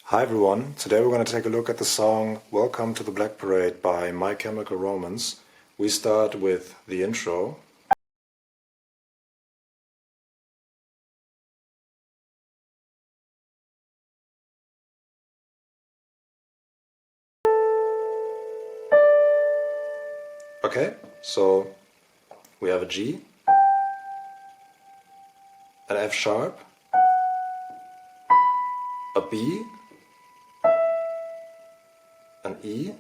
Hi everyone, today we're going to take a look at the song Welcome to the Black Parade by My Chemical Romance. We start with the intro. Okay, so we have a G, an F sharp, a B, an E,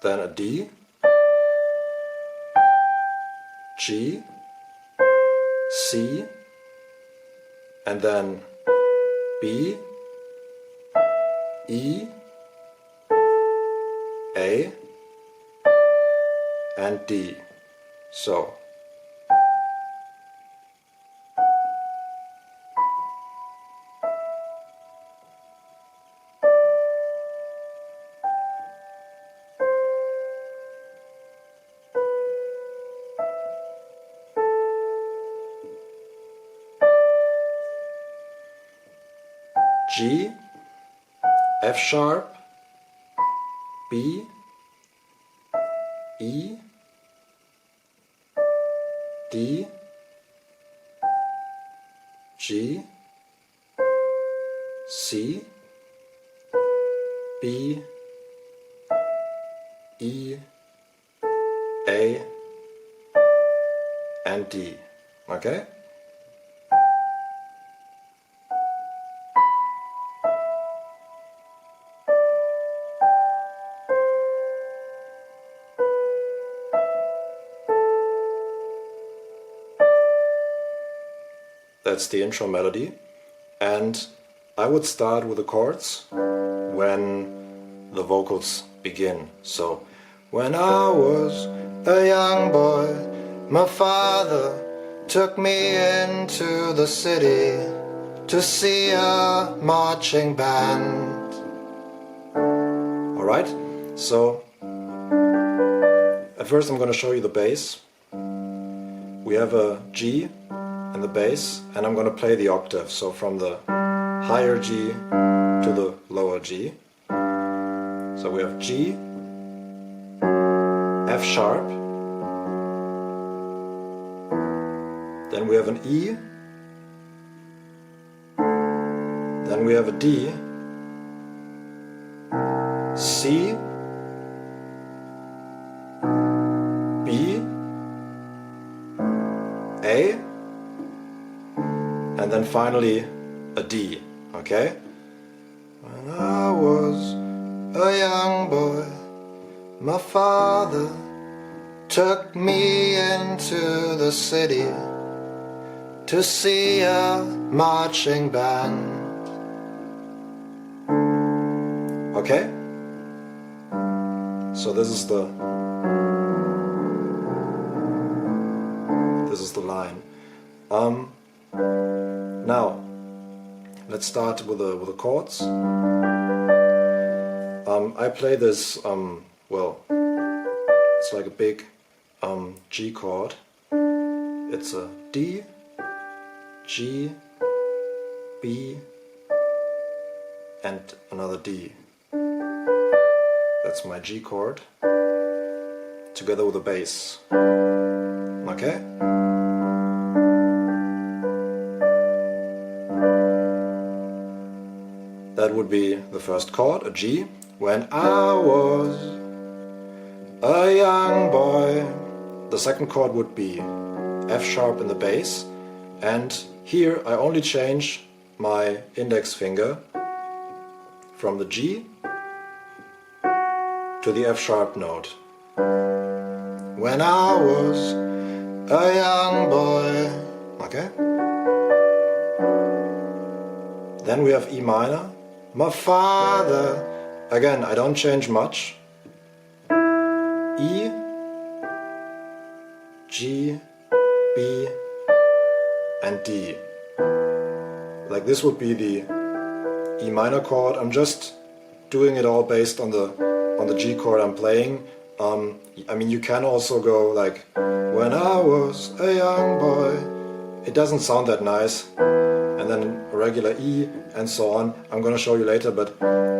then a D, G, C, and then B, E, A, and D. So G, F sharp, B, E, D, G, C, B, E, A, and D. Okay? That's the intro melody, and I would start with the chords when the vocals begin. So, when I was a young boy, my father took me into the city to see a marching band. Alright, so at first I'm going to show you the bass. We have a G and the bass, and I'm going to play the octave, so from the higher G to the lower G. So we have G, F sharp, then we have an E, then we have a D, C, B, A, and then finally a D, okay? When I was a young boy, my father took me into the city to see a marching band. Okay? So this is the line. Now, let's start with the chords. I play this, well, it's like a big G chord. It's a D, G, B, and another D. That's my G chord, together with the bass. Okay? That would be the first chord, a G. When I was a young boy. The second chord would be F sharp in the bass, and here I only change my index finger from the G to the F sharp note. When I was a young boy. Okay? Then we have E minor. My father, again I don't change much, E, G, B, and D. Like this would be the E minor chord. I'm just doing it all based on the G chord I'm playing. I mean, you can also go like, when I was a young boy it doesn't sound that nice. And then a regular E and so on. I'm gonna show you later, but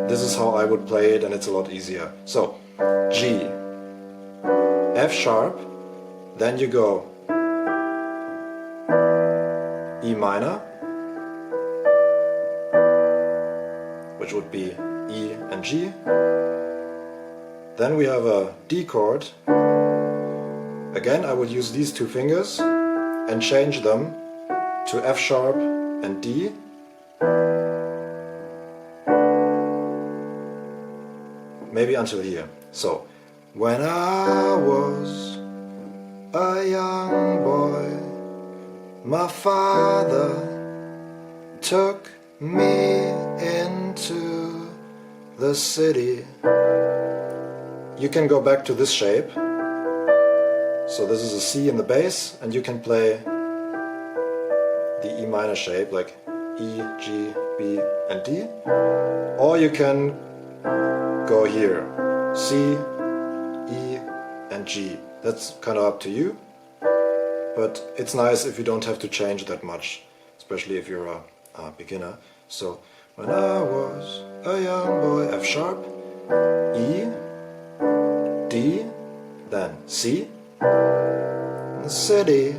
this is how I would play it and it's a lot easier. So, G, F sharp, then you go E minor, which would be E and G. Then we have a D chord. Again, I would use these two fingers and change them to F sharp and D. Maybe until here. So, when I was a young boy, my father took me into the city. You can go back to this shape. So this is a C in the bass, and you can play the E minor shape, like E, G, B, and D. Or you can go here, C, E, and G. That's kind of up to you. But it's nice if you don't have to change that much, especially if you're a beginner. So, when I was a young boy, F sharp, E, D, then C, the city,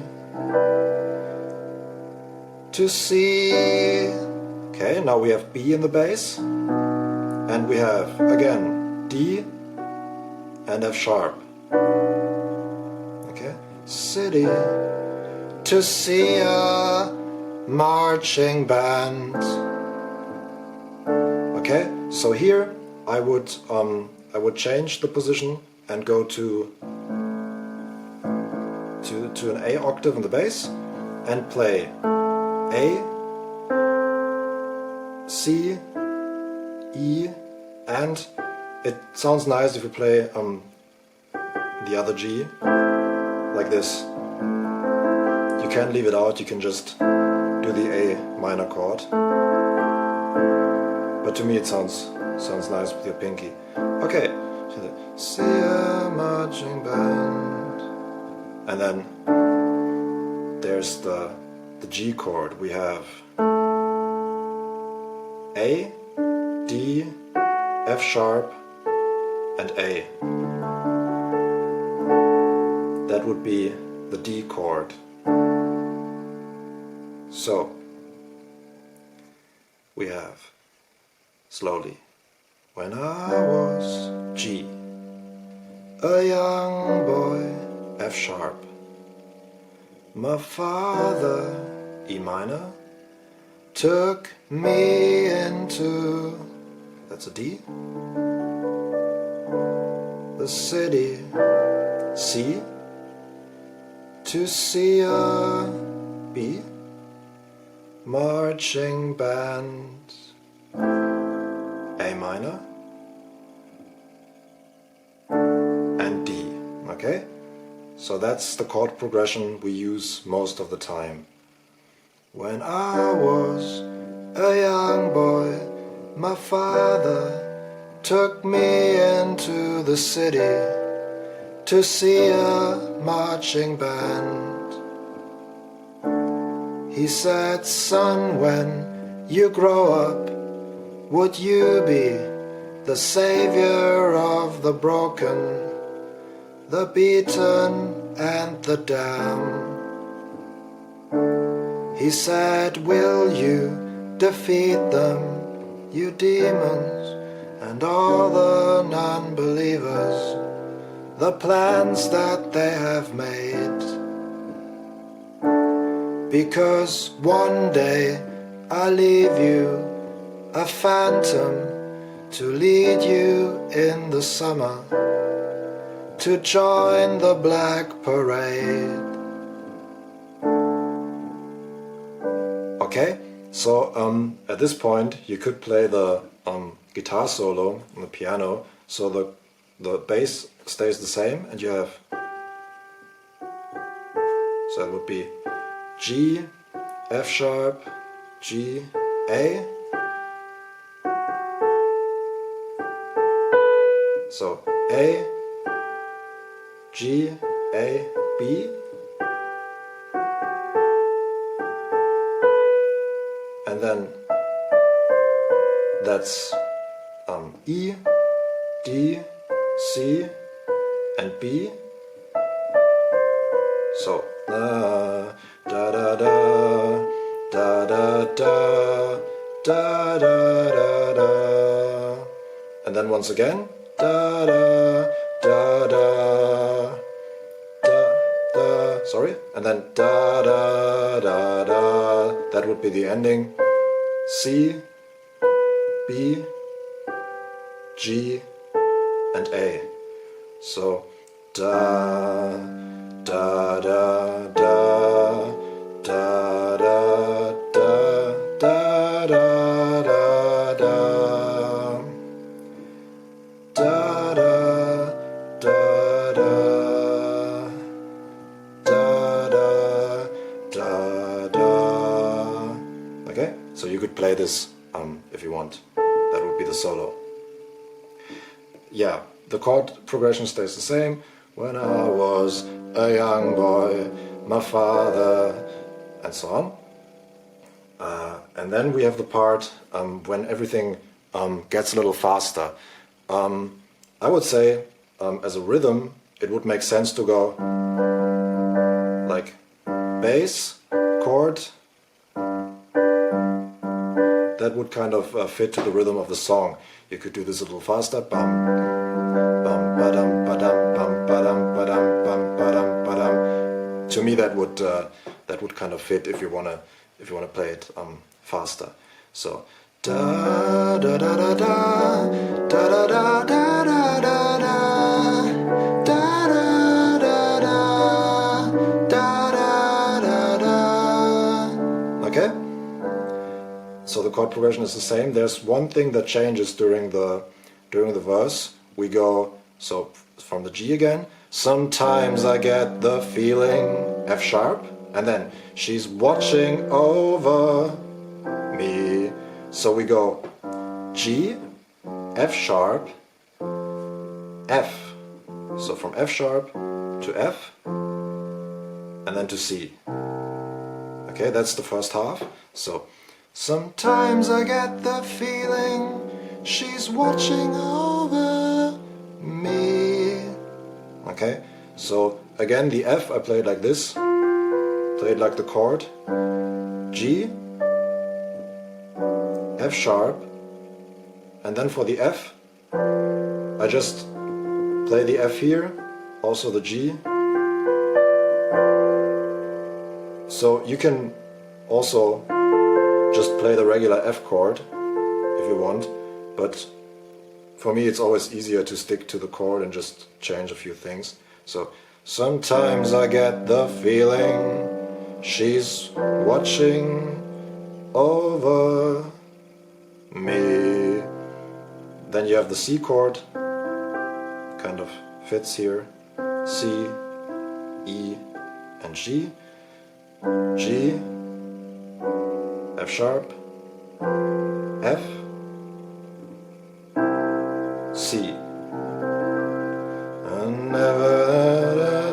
to see. Okay, now we have B in the bass, and we have, again, D and F sharp. Okay, city, to see a marching band. Okay, so here I would change the position and go to an A octave in the bass and play A, C, E, and it sounds nice if you play the other G like this. You can leave it out, you can just do the A minor chord. But to me it sounds nice with your pinky. Okay, see a marching band. And then there's the G chord. We have A, D, F sharp, and A. That would be the D chord. So, we have slowly. When I was G, a young boy, F sharp, my father, E minor, took me into, that's a D, the city, C, to see a B, marching band, A minor, and D, okay? So that's the chord progression we use most of the time. When I was a young boy, my father took me into the city to see a marching band. He said, son, when you grow up, would you be the savior of the broken, the beaten and the damned? He said, will you defeat them, you demons and all the non-believers, the plans that they have made? Because one day I leave you a phantom to lead you in the summer to join the black parade. Okay, so at this point you could play the guitar solo on the piano, so the bass stays the same and you have, so it would be G, F sharp, G, A. So A, G, A, B, and then that's E, D, C, and B. So da da da da da da da da da da, and then once again da da da da da da. Sorry, and then da da da da. That would be the ending. C, B, G, and A. So da da da da da da da da da da da da da da da. Okay, so you could play this if you want. That would be the solo. Yeah, the chord progression stays the same. When I was a young boy, my father, and so on. And then we have the part when everything gets a little faster. I would say, as a rhythm, it would make sense to go like bass, chord. That would kind of fit to the rhythm of the song. You could do this a little faster. Bum, bum, ba-dum, ba-dum, bum, ba-dum, ba-dum, bum, ba-dum, ba-dum. To me, that would kind of fit if you wanna play it faster. So da da da da da da da da da da da da da da da. Okay. So the chord progression is the same. There's one thing that changes during the verse. We go so from the G again. Sometimes I get the feeling, F sharp, and then she's watching over me. So we go G, F sharp, F. So from F sharp to F, and then to C. Okay, that's the first half. So sometimes I get the feeling she's watching over me. Okay, so again the F I played like this, played like the chord. G, F sharp, and then for the F I just play the F here, also the G. So you can also just play the regular F chord if you want, but for me it's always easier to stick to the chord and just change a few things. So sometimes I get the feeling she's watching over me. Then you have the C chord, kind of fits here. C, E, and G. G, F sharp, F, C. And never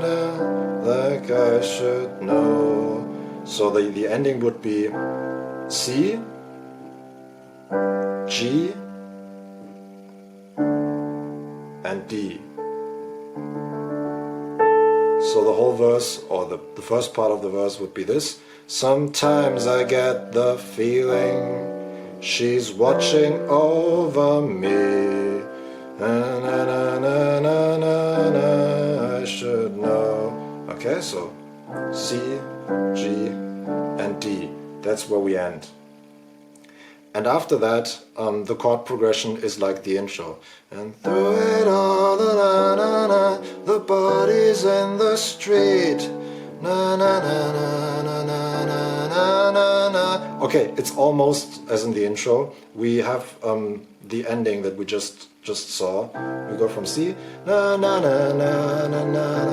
like I should know. So the ending would be C, G, and D. So the whole verse, or the first part of the verse would be this. Sometimes I get the feeling she's watching over me. Na, na, na, na, na, na, na, I should know. Okay, so C, G, and D. That's where we end. And after that, the chord progression is like the intro. And through it all, na, na, na, the body's in the street. Na, na, na, na, na, na, na, na, na. Okay, it's almost as in the intro. We have the ending that we just saw. We go from C, na, na, na, na, na, na,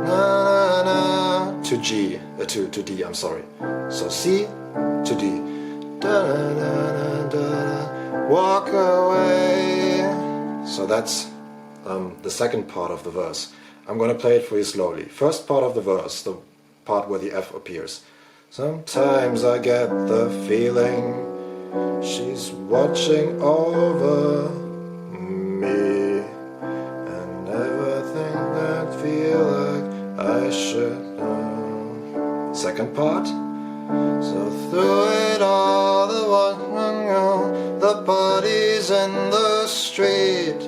na, na, to G, to D, I'm sorry. So C to D. Da, da, da, da, walk away. So that's the second part of the verse. I'm going to play it for you slowly. First part of the verse, the part where the F appears. Sometimes I get the feeling she's watching over me, and everything that feel like I should know. Second part. So through it all, the parties in the street,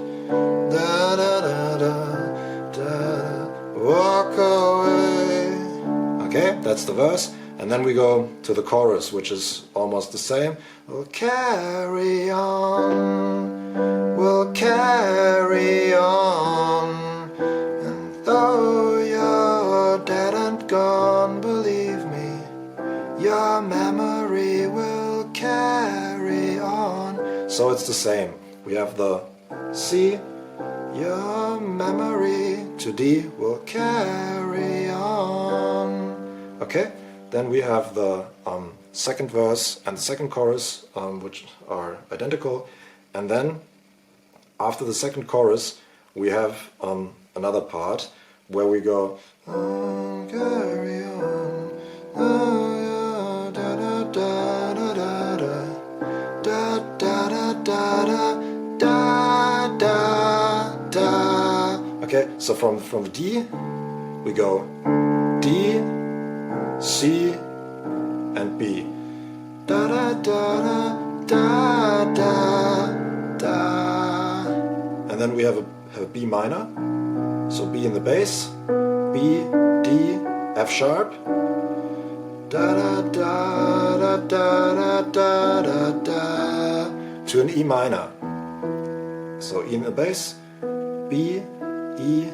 da da da da da, walk away. Okay, that's the verse. And then we go to the chorus, which is almost the same. We'll carry on, we'll carry on. And though you're dead and gone, believe me, your memory will carry on. So it's the same. We have the C, your memory, to D will carry on. Okay? Then we have the second verse and the second chorus, which are identical. And then after the second chorus, we have another part where we go, carry on, da da da da da da da da da da da. Okay, so from the D, we go D, C, and B. Da da da da da da. And then we have a B minor. So B in the bass, B, D, F sharp. Da da da da da da da da. To an E minor. So E in the bass, B, E,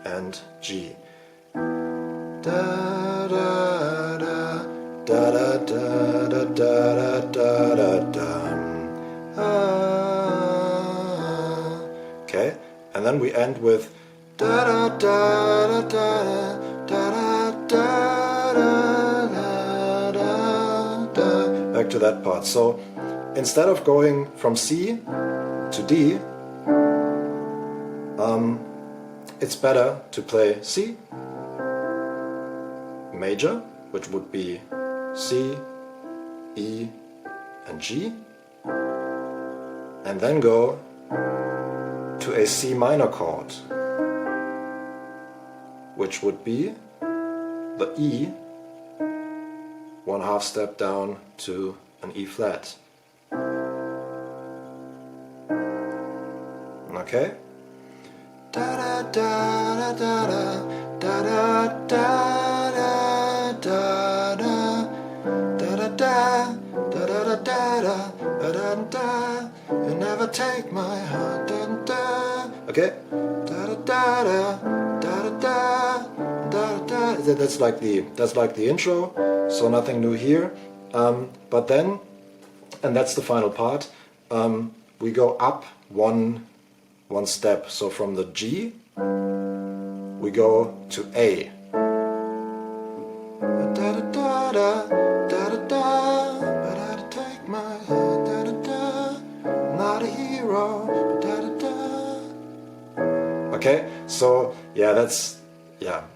and G. Da da da da da da da da da da da. Okay, and then we end with da da da da da da da da da. Back to that part. So instead of going from C to D, it's better to play C major, which would be C, E, and G, and then go to a C minor chord, which would be the E, 1/2 step down to an E flat. Okay? Da da da da da da da da da da da da da da da. You never take my heart. Da da. Okay. Da da da da da da da. That's like the intro. So nothing new here. But then, and that's the final part. We go up one step. So from the G, we go to A. Da da da da da da da. But I'd take my heart. Da da da. Not a hero. Da da da. Okay, so yeah,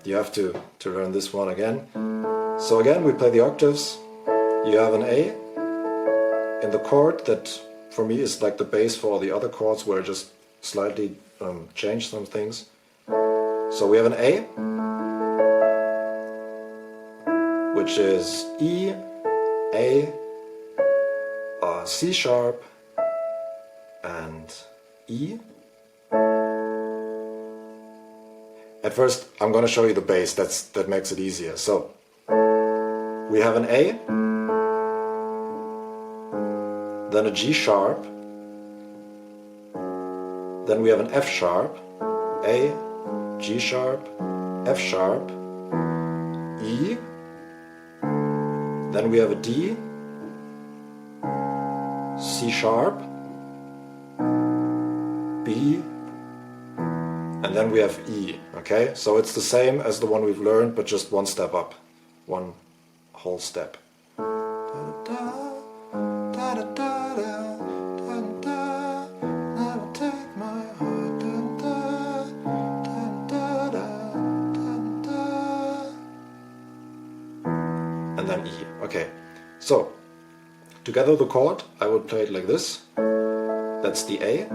you have to learn this one again. So again, we play the octaves. You have an A in the chord that for me is like the bass for all the other chords, where I just slightly change some things. So we have an A, which is E, A, C sharp, and E. At first, I'm going to show you the bass. That makes it easier. So we have an A, then a G sharp, then we have an F sharp, A, G sharp, F sharp, E, then we have a D, C sharp, B, and then we have E. Okay, so it's the same as the one we've learned, but just one step up, one whole step. and then E. Okay, so together the chord, I would play it like this. That's the A.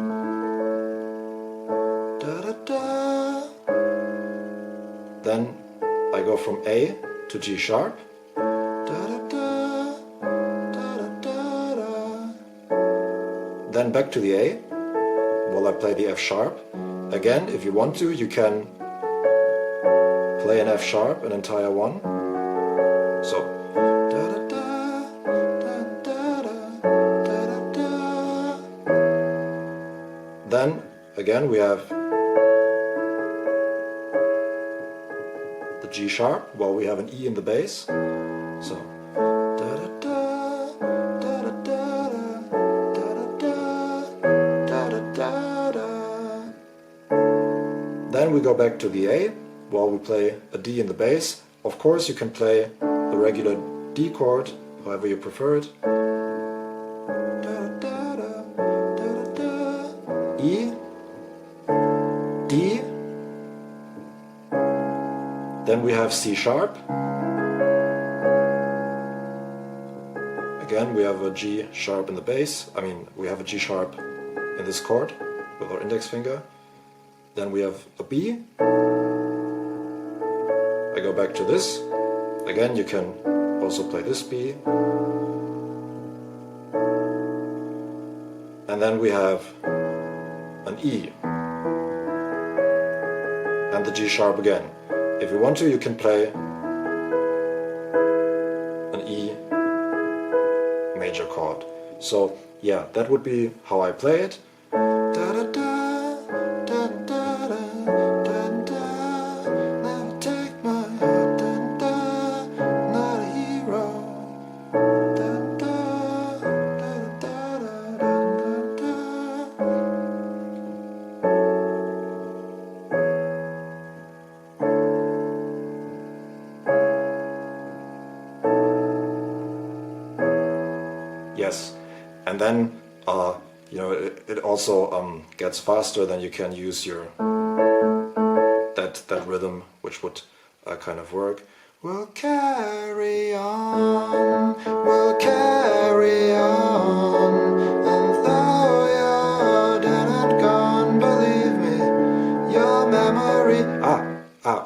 Da, da, da. Then I go from A to G sharp. Da, da, da. Da, da, da, da. Then back to the A while I play the F sharp. Again, if you want to, you can play an F sharp, an entire one. So, da da da, da da da, da da. Then again we have the G sharp while we have an E in the bass. So, da da da, da da da, da da da, da da. Then we go back to the A while we play a D in the bass. Of course, you can play the regular D chord, however you prefer it. E, D, then we have C sharp. Again, we have a G sharp in the bass. I mean, we have a G sharp in this chord with our index finger. Then we have a B. I go back to this. Again, you can also play this B. And then we have an E. And the G sharp again. If you want to, you can play an E major chord. So yeah, that would be how I play it. Da, da, da. Yes, and then it also gets faster. Then you can use your that rhythm, which would kind of work. We'll carry on, we'll carry on, and though you're dead and gone, believe me, your memory.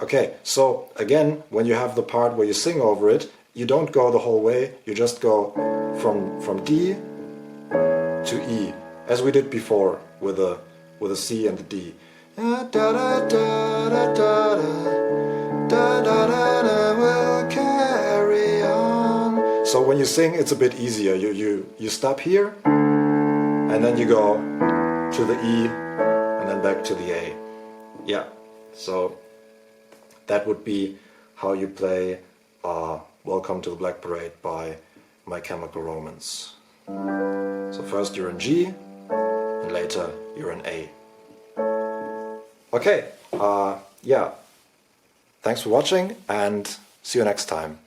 Okay. So again, when you have the part where you sing over it, you don't go the whole way. You just go from D to E, as we did before with a C and the D. Da da da da da da da da da, we'll carry on. So when you sing, it's a bit easier. You stop here, and then you go to the E, and then back to the A. Yeah. So that would be how you play Welcome to the Black Parade by My Chemical Romance. So first you're in G, and later you're in A. Okay, yeah. Thanks for watching, and see you next time.